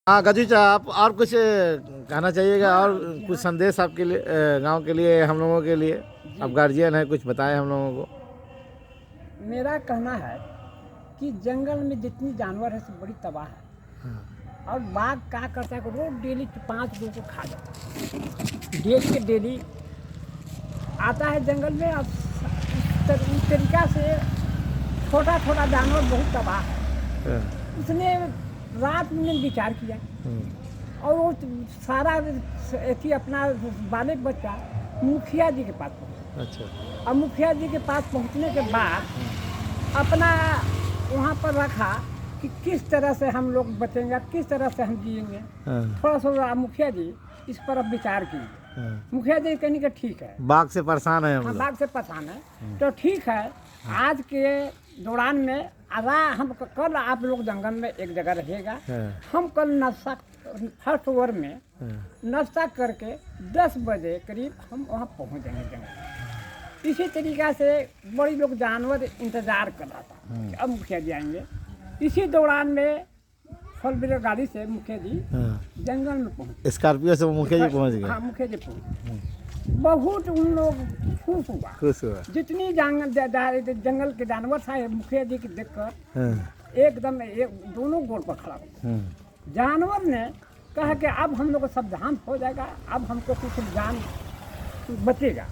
हाँ गजूचा, आप और कुछ कहना चाहिएगा और कुछ संदेश आपके लिए, गांव के लिए, हम लोगों के लिए? आप गार्जियन हैं, कुछ बताएं हम लोगों को। मेरा कहना है कि जंगल में जितनी जानवर है सब बड़ी तबाह है। और बाघ क्या करता है कि रोज डेली 5 लोगों को खा जाता है। डेली के डेली आता है जंगल में और इस तरीका से छोटा छोटा जानवर बहुत तबाह है। उसने रात में विचार किया और वो सारा ऐसी अपना बालक बच्चा मुखिया जी के पास पहुँचा। अच्छा। और मुखिया जी के पास पहुँचने के बाद अपना वहाँ पर रखा कि किस तरह से हम लोग बचेंगे, किस तरह से हम जिएंगे। थोड़ा सा मुखिया जी इस पर अब विचार किए। मुखिया जी कहने का ठीक है, बाघ से परेशान है हम हाँ लोग। बाघ से परेशान है तो ठीक है, आज के दौरान में हम कल आप लोग जंगल में एक जगह रहेगा। हम कल नाश्ता फर्स्ट ओवर में नाश्ता करके 10 बजे करीब हम वहाँ पहुँच जाएंगे जंगल। इसी तरीक़ा से बड़ी लोग जानवर इंतज़ार कर रहा था कि अब मुखिया जी आएंगे। इसी दौरान में फल व्हीलर गाड़ी से मुखिया जी जंगल में पहुँचे। स्कॉर्पियो से मुखिया जी पहुँच गए। हाँ मुखिया जी पहुँचे। बहुत उन लोग खुश हुआ। जितनी जंगल के जानवर था मुखिया जी की देखकर एकदम दोनों गोड़ पर खड़ा हो। जानवर ने कहा कि अब हम लोग को सावधान हो जाएगा, अब हमको कुछ जान बचेगा।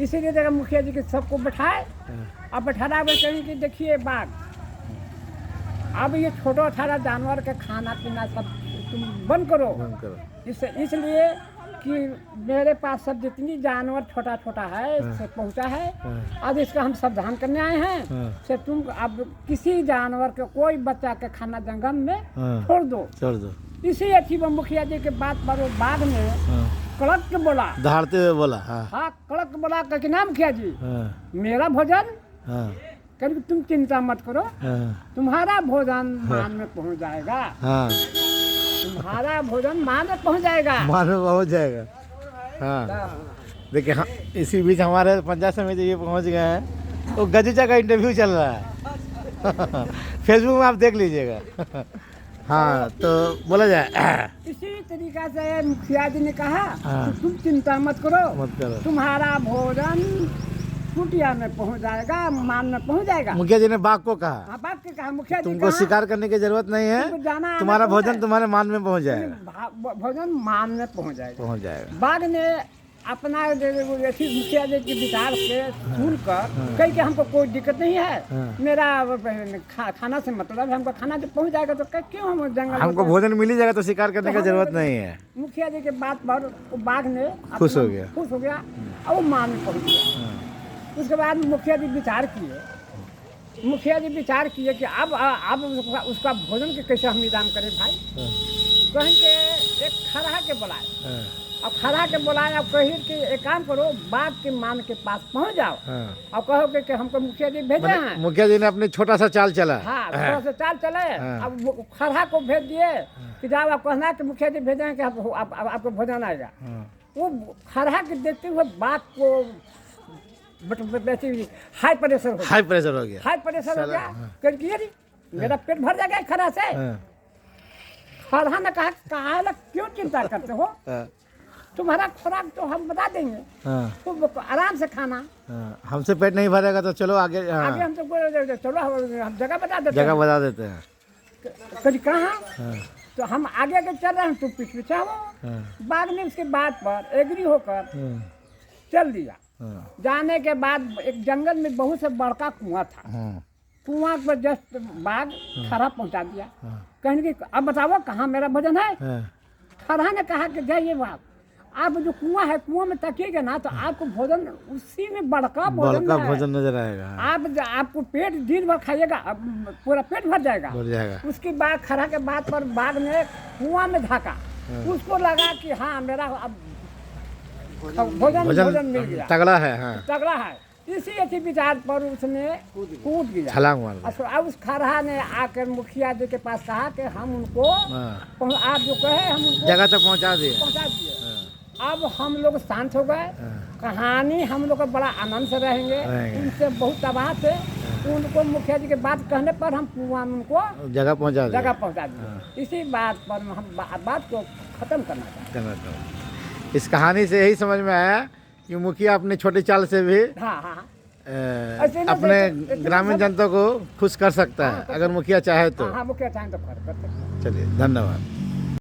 इसीलिए देखा मुखिया जी के सबको बैठाए और बैठाना कहें कि देखिए बाघ, अब ये छोटा छोटा जानवर के खाना पीना सब तुम बंद करो। इसलिए कि मेरे पास सब जितनी जानवर छोटा छोटा है इससे पहुंचा है, अब इसका हम सावधान करने आए हैं। से तुम अब किसी जानवर के कोई बच्चा के खाना जंगल में छोड़ दो। इसी अच्छी मुखिया जी के बात पर वो बाघ ने कड़क के बोला, दहाड़ते हुए बोला। हाँ कड़क के बोला कि नाम मुखिया जी मेरा भोजन कभी तुम चिंता मत करो, तुम्हारा भोजन मान में पहुंच जाएगा। तुम्हारा भोजन मान में पहुंच जाएगा। मान में पहुंच जाएगा। हाँ देखिए, हाँ इसी बीच हमारे पंचायत समिति ये पहुंच गए हैं। तो गजूचा का इंटरव्यू चल रहा है फेसबुक में, आप देख लीजिएगा। हाँ तो बोला जाए इसी तरीका से मुखिया जी ने कहा तुम चिंता मत करो, तुम्हारा भोजन कुटिया में पहुंच जाएगा, मान में पहुंच जाएगा। मुखिया जी ने बाघ को कहा, हाँ बाघ के कहा मुखिया जी तुमको शिकार करने की जरूरत नहीं है, तुम्हारा भोजन तुम्हारे मान में पहुंच जाएगा। भोजन मान में पहुंच जाएगा। बाघ ने अपना मुखिया जी के विचार के सुनकर कही कि हमको कोई दिक्कत नहीं है, मेरा खाना से मतलब है, हमको खाना जब पहुंच जाएगा तो क्यों हम जंगल, हमको भोजन मिल ही जाएगा तो शिकार करने की जरूरत नहीं है। मुखिया जी के बात पर बाघ ने खुश हो गया और वो मान में पहुंच गया। उसके बाद मुखिया जी विचार किए कि अब उसका भोजन के कैसे हम इंतजाम करें भाई। कहें कि एक खरहा के बुलाए, और खरहा के बुलाए और कही कि एक काम करो, बाघ के मान के पास पहुंच जाओ और कहो कि हमको मुखिया जी भेजे हैं। मुखिया जी ने अपनी छोटा सा चाल चला। हाँ थोड़ा सा चाल चले। अब खरहा को भेज दिए कि जाओ आप कहना कि मुखिया जी भेजे हैं कि आपको भोजन आएगा। वो खरहा के देखते हुए बाघ को हाई प्रेशर हो गया। कह मेरा पेट भर जाएगा खरा से। खरहा ने कहा क्यों चिंता करते हो, तुम्हारा खुराक तो हम बता देंगे, तुम आराम से खाना। हमसे पेट नहीं भरेगा तो चलो आगे हम तो चलो हम जगह बता देते हैं। कभी कहाँ तो हम आगे चल रहे हैं, तुम पीछे हो। बाघ ने उसके बात पर एग्री होकर चल दिया। जाने के बाद एक जंगल में बहुत से बड़का कुआं था। कुआं पर जस्ट बाघ खरहा पहुंचा दिया। कहने की अब बताओ कहाँ मेरा भोजन है। खरहा ने कहा कि जाइए बाघ, आप जो कुआं है कुआं में तकिएगा ना तो आपको भोजन उसी में बड़का भोजन नजर आएगा। आपको पेट दिन भर खाइएगा, पूरा पेट भर जाएगा। उसके बाद खरहा के बाद पर बाघ ने कुआं में झाँका, उसको लगा कि हाँ मेरा अब भोजन मिल गया, तगड़ा है। इसी अच्छी विचार पर उसने कूद गया, छलांग मार दिया। अब उस खरहा ने आकर मुखिया जी के पास कहा कि हम उनको आप जो कहे हम उनको जगह तक पहुंचा दिए। अब हम लोग शांत हो गए। कहानी हम लोग का बड़ा आनंद से रहेंगे। उनसे बहुत तबाह थे, उनको मुखिया जी के बात कहने पर हम उनको जगह पहुंचा जगह पहुंचा दिए। इसी बात पर हम बात को खत्म करना चाहते हैं। इस कहानी से यही समझ में आया कि मुखिया अपने छोटे चाल से भी हैं। हाँ हाँ अपने ग्रामीण जनता को खुश कर सकता है, अगर मुखिया चाहे तो। हाँ मुखिया चाहे तो कर सकते हैं। चलिए, धन्यवाद।